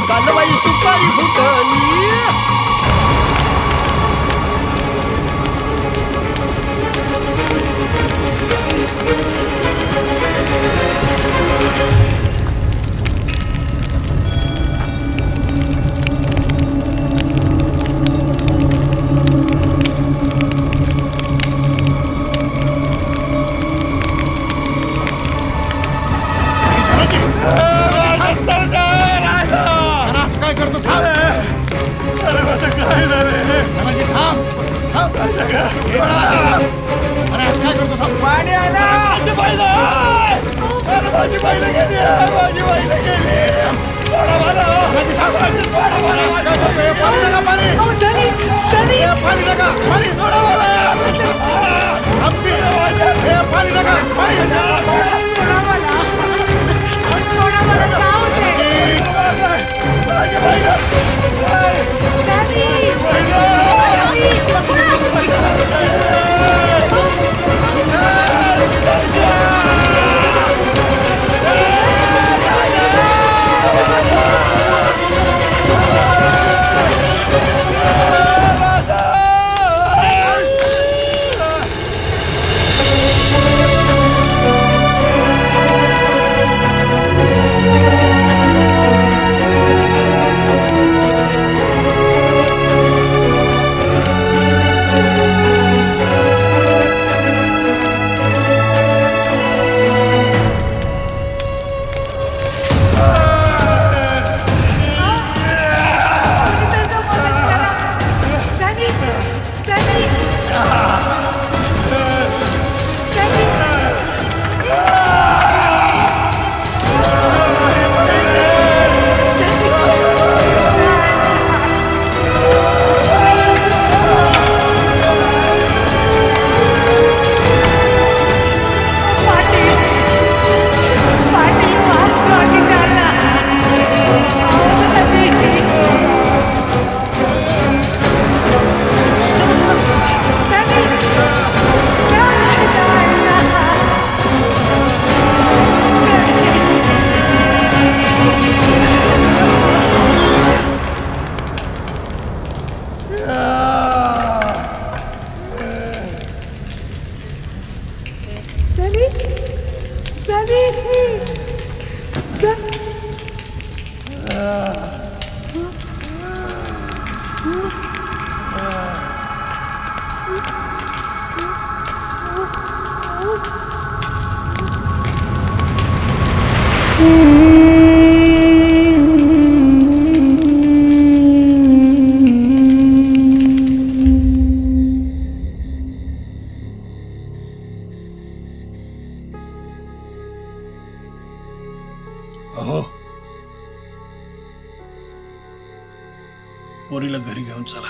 कालबाई सुपारी फुटली. पोरीला घरी घेऊन चला.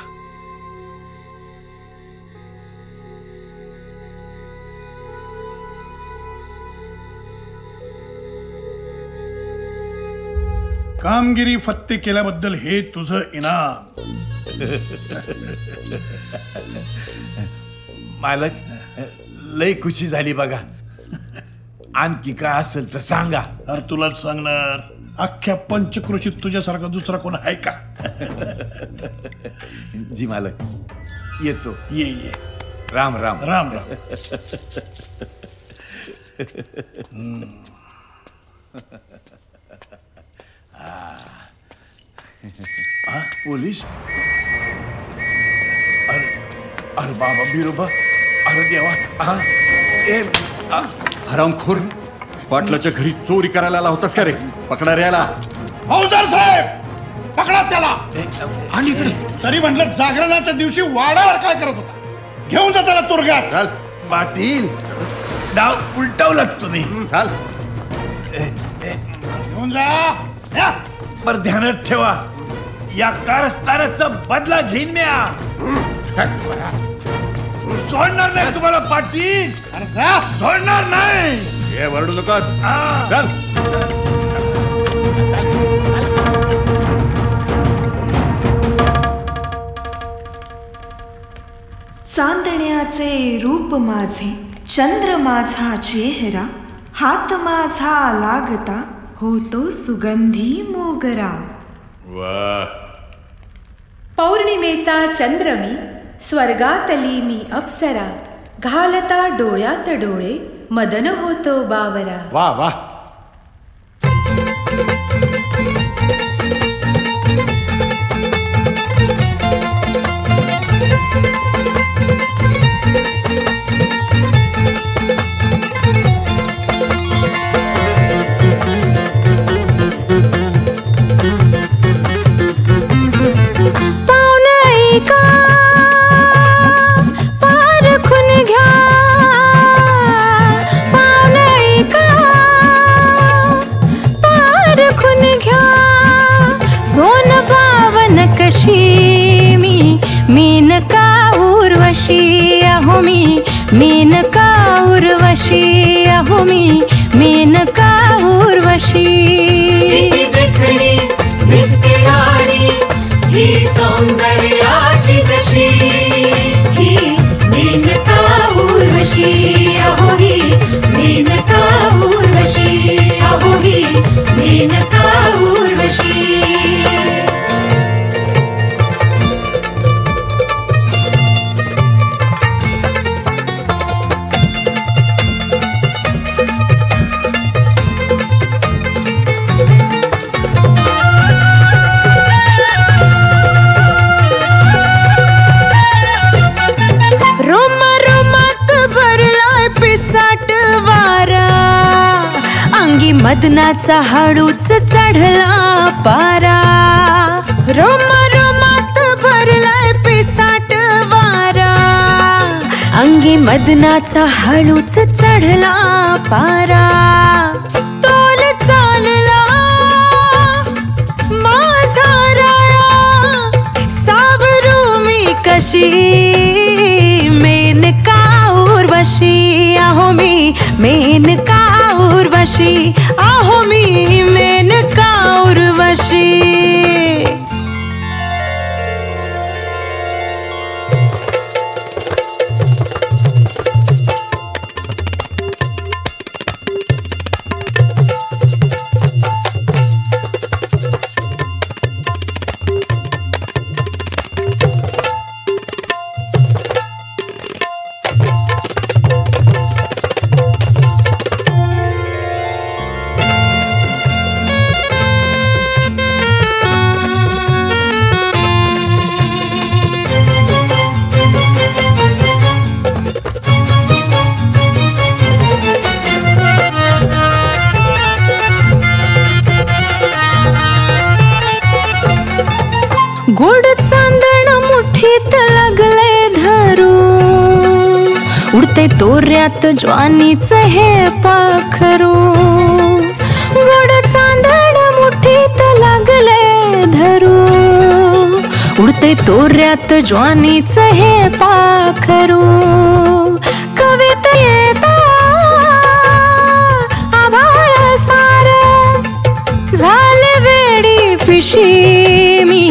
कामगिरी फत्ते केल्याबद्दल हे तुझं इनाम. मालक लय खुशी झाली बघा. आणखी काय असेल तर सांगा. अरे तुलाच सांगणार. अख्ख्या पंचक्रोशीत तुझ्यासारखा दुसरा कोण आहे का? जी मालक येतो. ये ये. राम राम. राम राम. पोलीस. अरे बाबा बिरोबा. अरे देवा. हरामखोर. पाटलाच्या घरी चोरी करायला आला होतास का रे? पकडा रे याला. फौजदार साहेब पकडा त्याला. आणि तरी म्हटलं जागरणाच्या दिवशी वाड्यावर काय करत होता? घेऊन जा त्याला तुरुंगात. चाल. पाटील डाव उलटवलात तुम्ही. चाल. घेऊन जा. पर ध्यानात ठेवा या कारस्थानाचा बदला घेईन म्या. सोडणार नाही तुम्हाला पाटील. सोडणार नाही. हे वरडू नकोस. चल. चांदण्याचे रूप माझे, चंद्र माझा चेहरा, हात माझा लागता होतो सुगंधी मोगरा. वा. पौर्णिमेचा चंद्र मी, स्वर्गातली मी अप्सरा, घालता डोळ्यात डोळे, मदन होतो बावरा. वा वा. मेनका उर्वशी अहो मी, मेनका उर्वशी अहो मी, मेनका उर्वशी. देखणी दिसते राणी ही सौंदर्याची जशी, ही मेनका उर्वशी अहो ही, मेनका उर्वशी अहो ही, मेनका उर्वशी. मदनाचा हळूच चढला पारा, रोमा रोमात भरलाय पिसाट वारा. अंगी मदनाचा हळूच चढला पारा, तोल चालला माझा राळा, सावरू मी कशी मेनका उर्वशी अहो मी, मेनका उर्वशी अहो मी, मेनका उर्वशी. गोड चांदण मुठीत लागले धरू, उडते तोऱ्यात ज्वानीच हे पाखरू. गोड चांदण मुठीत लागले धरू, उडते तोऱ्यात ज्वानीच हे पाखरू. कविता येता आभाळ सार, झाले वेडी पिशी मी,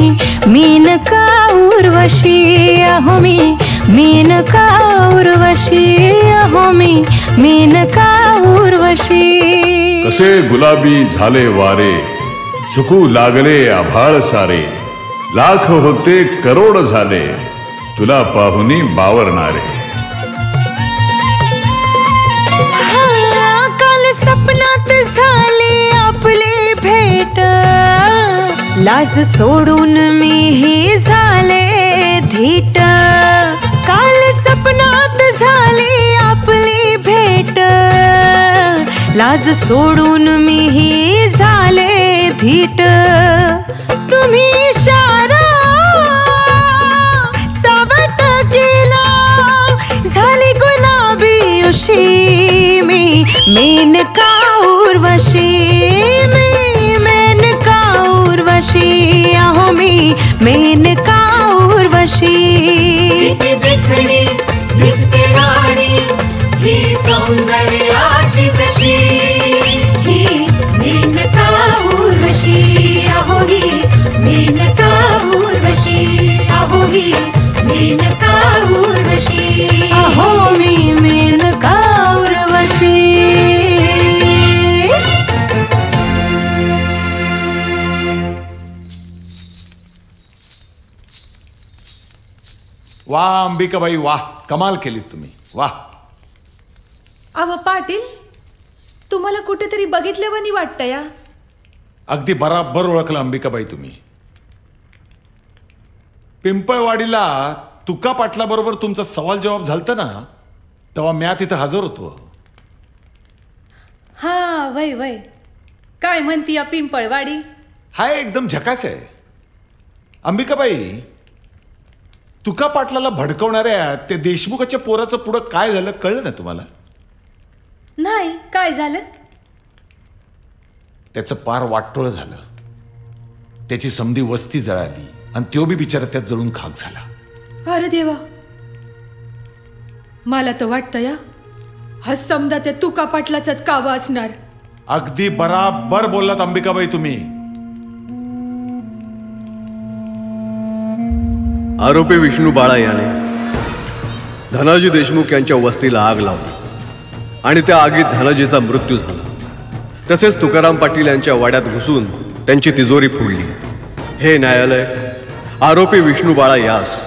मेनका उर्वशी अहो मी, मेनका उर्वशी अहो मी, मेनका उर्वशी. कसे गुलाबी झाले वारे, झुकू लागले आभाळ सारे, लाख होते करोड झाले, तुला पाहुनी बावरणारे. काल सपनात झाली आपली भेट, लाज सोडून मीही झाले धीट. काल सपनात झाली आपली भेट, लाज सोडून मीही झाले धीट. तुम्ही इशारा सावट केला, झाली गुलाबी उशी मी, मेनका उर्वशी मी, मेनका उर्वशी अहो मी, मेनका उर्वशी. देखणी दिसते राणी ही सौंदर्याची जशी, ही मेनका उर्वशी अहो ही, मेनका उर्वशी अहो ही, मेनका उर्वशी अहो मी, मेनका उर्वशी. वा अंबिकाबाई वा, कमाल केलीत तुम्ही, वा. अहो पाटील, तुम्हाला कुठेतरी बघितल्यावानी वाटतं या. अगदी बराबर ओळखलं अंबिकाबाई तुम्ही. पिंपळवाडीला तुका पाटला बरोबर तुमचा सवाल जवाब झालता ना, तेव्हा म्या तिथं हजर होतो. हा वय वय, काय म्हणती या पिंपळवाडी? हाय, एकदम झकास आहे. अंबिकाबाई, तुका पाटलाला भडकवणाऱ्या त्या देशमुखाच्या पोराचं पुढं काय झालं कळलं ना तुम्हाला? नाही, काय झालं? त्याचं पार वाटोळ झालं. त्याची समधी वस्ती जळाली आणि त्यो बी बिचारा त्यात जळून खाक झाला. अरे देवा, मला तर वाटतं या हा समजा त्या तुका पाटलाचाच कावा असणार. अगदी बराबर बोललात अंबिकाबाई तुम्ही. आरोपी विष्णू बाळा याने धनाजी देशमुख यांच्या वस्तीला आग लावली आणि त्या आगीत धनाजीचा मृत्यू झाला. तसेच तुकाराम पाटील यांच्या वाड्यात घुसून त्यांची तिजोरी फोडली. हे न्यायालय आरोपी विष्णू बाळा यास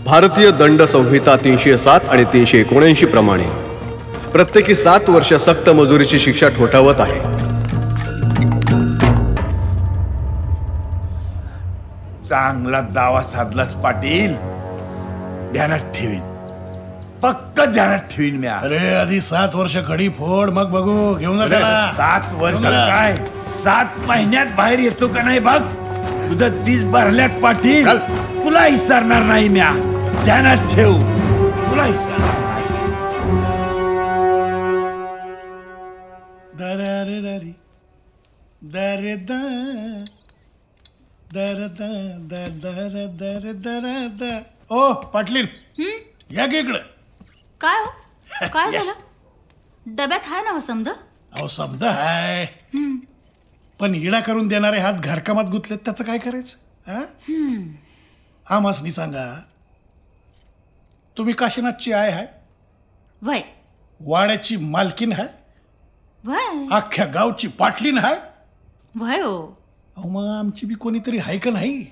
भारतीय दंड संहिता 307 आणि 379 प्रमाणे प्रत्येकी 7 वर्ष सक्त मजुरीची शिक्षा ठोठावत आहे. चांगला दावा साधलास पाटील. ध्यानात ठेवीन, पक्क ध्यानात ठेवीन म्या. अरे आधी 7 वर्ष खडी फोड, मग बघू. घेऊन जा त्याला. 7 वर्ष काय, 7 महिन्यात बाहेर येतो का नाही बघ. तुझं 30 भरल्यात पाटील. तुला विसरणार नाही म्या. ध्यानात ठेव, तुला विसरणार नाही. दरे दरे दर दर दर दर दर दर. ओ पाटलीन, या की इकडं. काय हो, काय झालं? डब्यात हाय ना समद? अहो समद हाय, पण इडा करून देणारे हात घरकामात गुंतलेत, त्याचं काय करायचं? आम्हासनी सांगा, तुम्ही काशीनाथची आय हाय? वय. वाड्याची मालकीन हाय? वय. अख्ख्या गावची पाटलीन हाय? वय हो. अहो मग आमची बी कोणीतरी हाय का नाही?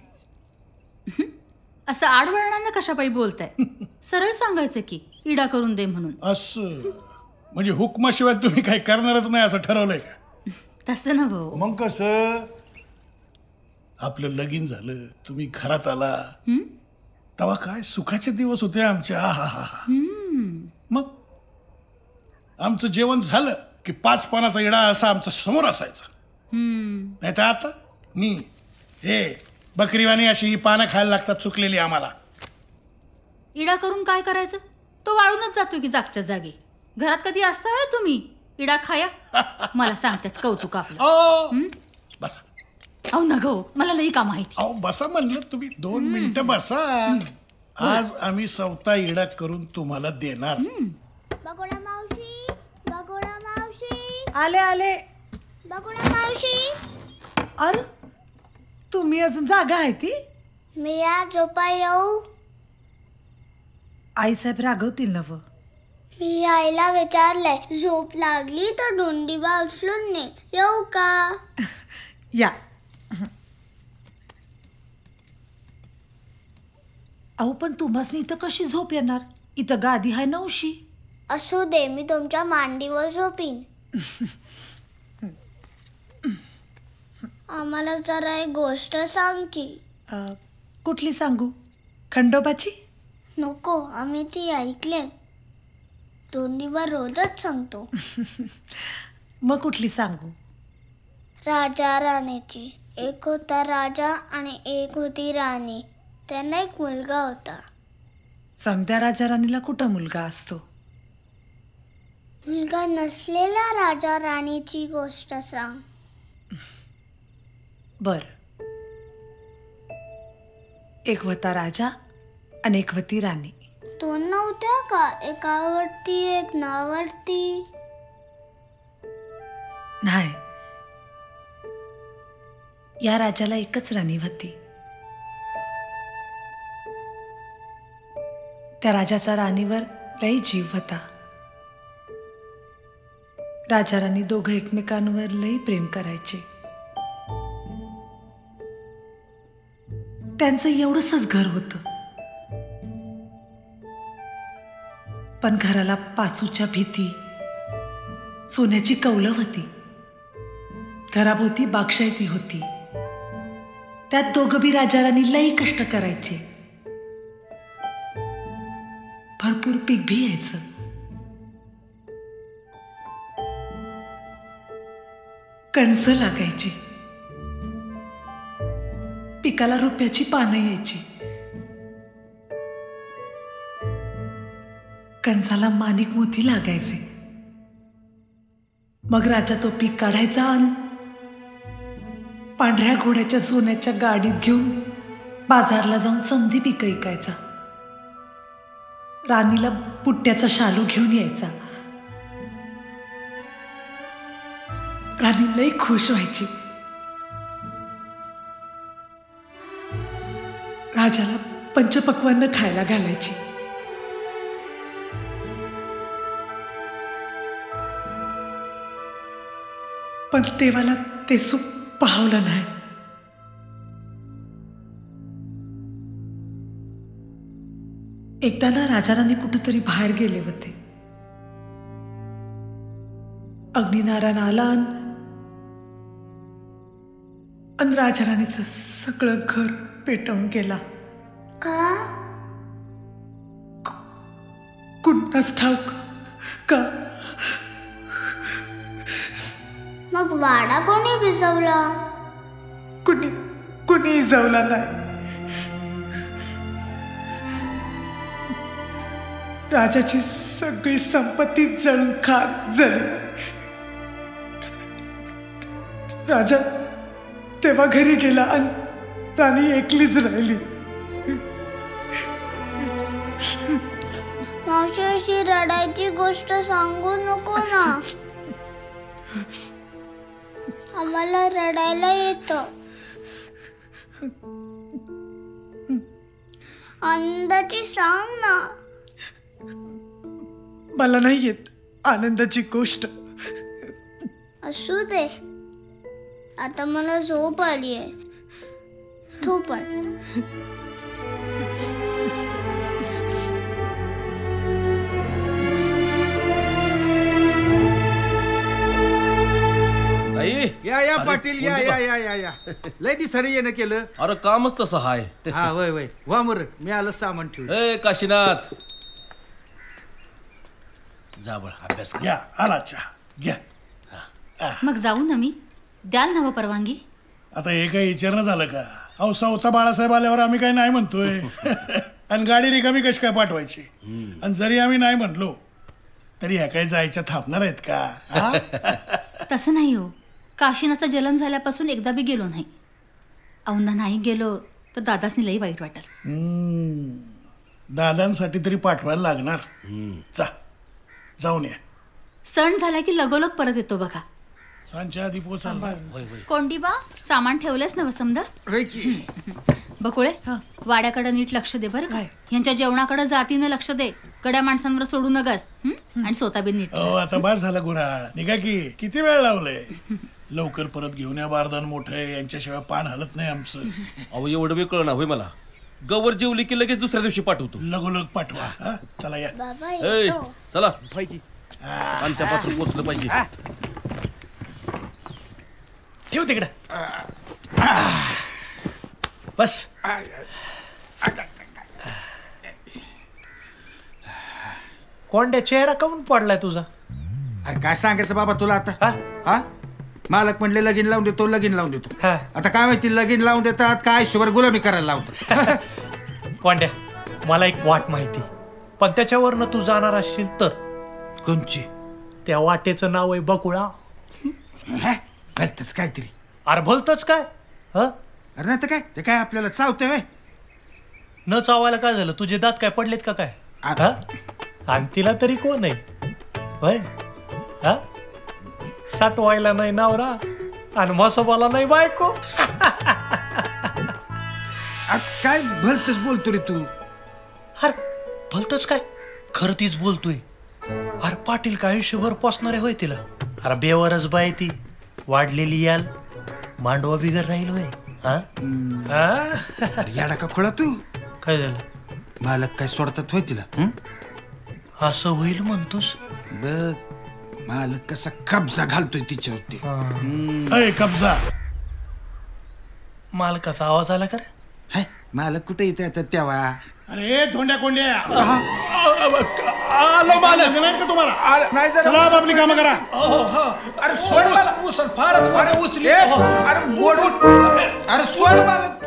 असं आडवळणानं कशापायी बोलताय? सरळ सांगायचं की इडा करून दे म्हणून. असं म्हणजे हुकमाशिवाय तुम्ही काही करणारच नाही असं ठरवलंय का? तसं ना भाऊ. मग कसं? आपलं लगीन झालं, तुम्ही घरात आला, तेव्हा काय सुखाचे दिवस होते आमचे. मग आमचं जेवण झालं की 5 पानाचा इडा असा आमच्या समोर असायचा. नाही तर आता मी हे बकरीवाणी अशी ही पानं खायला लागतात चुकलेली आम्हाला. इडा करून काय करायचं? तो वाळूनच जातो की जागच्या जागी. घरात कधी असता तुम्ही इडा खाया? मला सांगतात कौतुक आपलं. बसा. अहो न गो, मला लई का माहिती. अहो बसा म्हणलं तुम्ही. 2 मिनिटं बसा. आज आम्ही सवता इडा करून तुम्हाला देणार. बघोडा मावशी, बघोडा मावशी. आले आले. बघोडा मावशी. अरे तुम्ही अजून जागा आहे ती? मी या झोपा येऊ? आईसाहेब रागवतील ना. मी आईला विचारलंय, झोप लागली तर डोंडीबा उचलून ने. येऊ का? या. अहो पण तुम्हासनी इथं कशी झोप येणार? इथं गादी आहे नवशी. असू दे, मी तुमच्या मांडीवर झोपीन. आम्हाला जरा एक गोष्ट सांग की. कुठली सांगू? खंडोबाची? नको, आम्ही ती ऐकले. दोन्हीवर रोजच सांगतो. मग कुठली सांगू? राजा राणीची. एक होता राजा आणि एक होती राणी. त्यांना एक मुलगा होता. समद्या राजा राणीला कुठं मुलगा असतो? मुलगा नसलेला राजा राणीची गोष्ट सांग. बर. एक होता राजा आणि एक होती राणी. 2 नव्हत्या का? एकावरती एक नावरती? नाही, या राजाला एकच राणी होती. त्या राजाचा राणीवर लई जीव होता. राजा राणी दोघं एकमेकांवर लई प्रेम करायचे. त्यांचं एवढंच घर होतं. पण घराला पाचूच्या भीती, सोन्याची कौलं होती, घराभोवती बागशायती होती. त्यात दोघं बी राजाराणी लई कष्ट करायचे. भरपूर पीक भी यायचं. कणस लागायची, पिकाला रुपयाची पानं यायची. कणसाला माणिक मोती लागायचे. मग राजा तो पीक काढायचा आणि पांढऱ्या घोड्याच्या सोन्याच्या गाडीत घेऊन बाजारला जाऊन समधी पीक ऐकायचा. राणीला पुट्ट्याचा शालू घेऊन यायचा. राणी लई खुश व्हायची. राजाला पंचपक्वान्न खायला घालायची. पण देवाला ते सुख पाहवलं नाही. एकदा ना राजाराणी कुठेतरी बाहेर गेले होते. अग्निनारायण आला आणि राजाराणीचं सगळं घर पेटवून गेला. का? कुणास ठाऊक का? मग वाडा कोणी भिजवला? कुणी इजवला नाही. राजाची सगळी संपत्ती जळून खाक झाली. राजा तेव्हा घरी गेला आणि राणी एकलीच राहिली. मावशी अशी रडायची गोष्ट सांगू नको ना. आम्हाला रडायला येतं. आनंदाची सांग ना. मला नाही येत आनंदाची गोष्ट. असू दे, आता मला झोप आली आहे. तू पण. या पाटील या लय दिसारी येणं केलं. अरे कामच तसं हाय. हा वय वा मर मी आलं सामान ठेवलं. ए काशीनाथ जा बळ अभ्यास घ्या. आला चहा घ्या. मग जाऊ ना मी. द्याल ना परवानगी? आता हे काही विचारणं झालं का? अहो सावता बाळासाहेब आल्यावर आम्ही काही नाही म्हणतोय. आणि गाडी रिकामी कशी काय पाठवायची? आणि जरी आम्ही नाही म्हणलो तरी ह्या काही जायच्या थांबणार आहेत का? तसं नाही हो. काशीनाचा जन्म झाल्यापासून एकदा बी गेलो नाही. औंधा नाही गेलो तर दादासनी लई वाईट वाटेल. दादांसाठी तरी पाठवायला लागणार. जाऊन या. सण झाला की लगोलग परत येतो बघा. सांच्या आधी पोचा. कोंडीबा सामान ठेवलंस ना वसमदा? बकुळे वाड्याकडे नीट लक्ष दे बरं काय. यांच्या जेवणाकडे जातीनं लक्ष दे. गड्या माणसांवर सोडू नगस. आणि स्वतः बी नीट. आता बस झालं गुराळ. निघा की. किती वेळ लावलंय? लवकर परत घेऊन या. बारदान मोठे यांच्याशिवाय पान हलत नाही आमचं. अहो एवढं वेळ कळणार होय मला. गवर जेवली की लगेच दुसऱ्या दिवशी पाठवतो. लगोलग पाठवा. चला या. चला आमच्या पात्र पोचलं पाहिजे. ठेव तिकडे. बस. कोंड्या चेहरा काऊन पडलाय तुझा? अरे काय सांगायचं बाबा तुला आता? हा मालक म्हणले लगीन लावून देतो, लगीन लावून देतो. आता काय माहिती लगीन लावून देतात काय आयुष्यभर गुलामी करायला लावतात. कोंड्या मला एक वाट माहिती, पण त्याच्यावरनं तू जाणार असशील तर. कोणची? त्या वाटेचं नाव आहे बकुळा. भलतच काहीतरी. अरे भलतच काय? अरे नाही तर काय ते काय आपल्याला चावतंय? न चावायला काय झालं? तुझे दात काय पडलेत का काय? आणि तिला तरी कोण आहे होय? साठवायला नाही नवरा आणि मसोबाला नाही बायको. काय भलतच बोलतो रे तू? अरे भलतच काय? खरं तीच बोलतोय. अरे पाटील का आयुष्यभर पोसणारे होय तिला? अरे बेवरच बाय ती. वाढलेली याल मांडवा बिगर राहील होय. याडा का खोळा तू? काय झालं? मालक काय सोडतात होय तिला? असं होईल म्हणतोस? बघ मालक कसा कब्जा घालतोय तिच्यावरती. कब्जा. मालकाचा आवाज आला का रे? हाय मालक कुठे येते आता तेव्हा? अरे धोंड्या कोंड्या आलो मालक. नाही का तुम्हाला? नाही जरा चला आपली कामं करा. अरे सोड मला. फारच उचली. अरे सोड मालक.